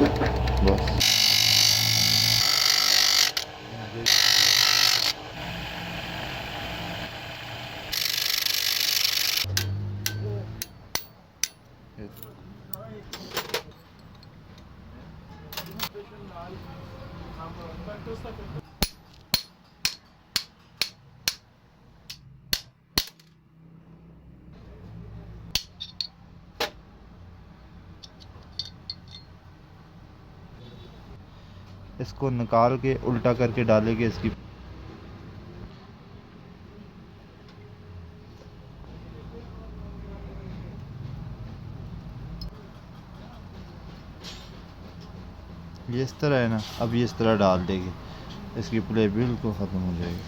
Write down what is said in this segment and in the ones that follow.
बस इसको निकाल के उल्टा करके डालेंगे इसकी। ये इस तरह है ना, अब ये इस तरह डाल देंगे, इसकी प्ले बिल्कुल ख़त्म हो जाएगी।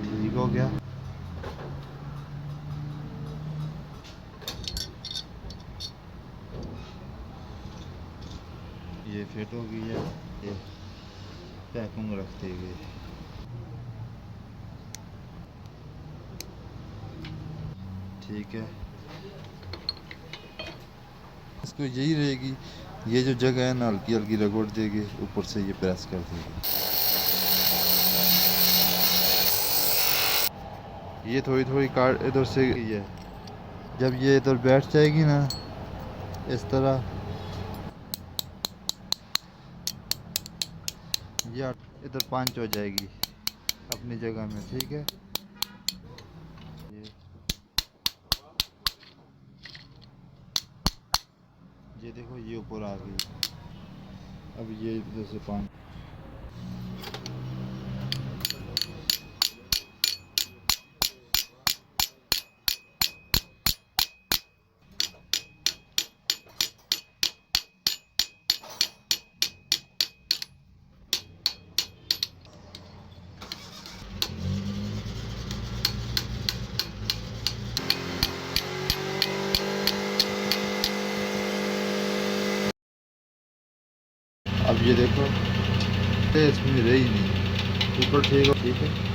ठीक हो गया। ये फिट हो गई है, ये पैकिंग रख देंगे। ठीक है, इसको यही रहेगी, ये जो जगह है ना हल्की हल्की रगड़ देंगे, ऊपर से ये प्रेस कर देंगे। ये थोड़ी थोड़ी काट इधर से, ये जब ये इधर बैठ जाएगी ना इस तरह, ये इधर पंच हो जाएगी अपनी जगह में। ठीक है, ये देखो ये ऊपर आ गई। अब ये इधर से पंच, अब ये देखो इसमें रही नहीं ऊपर। ठीक है, ठीक है।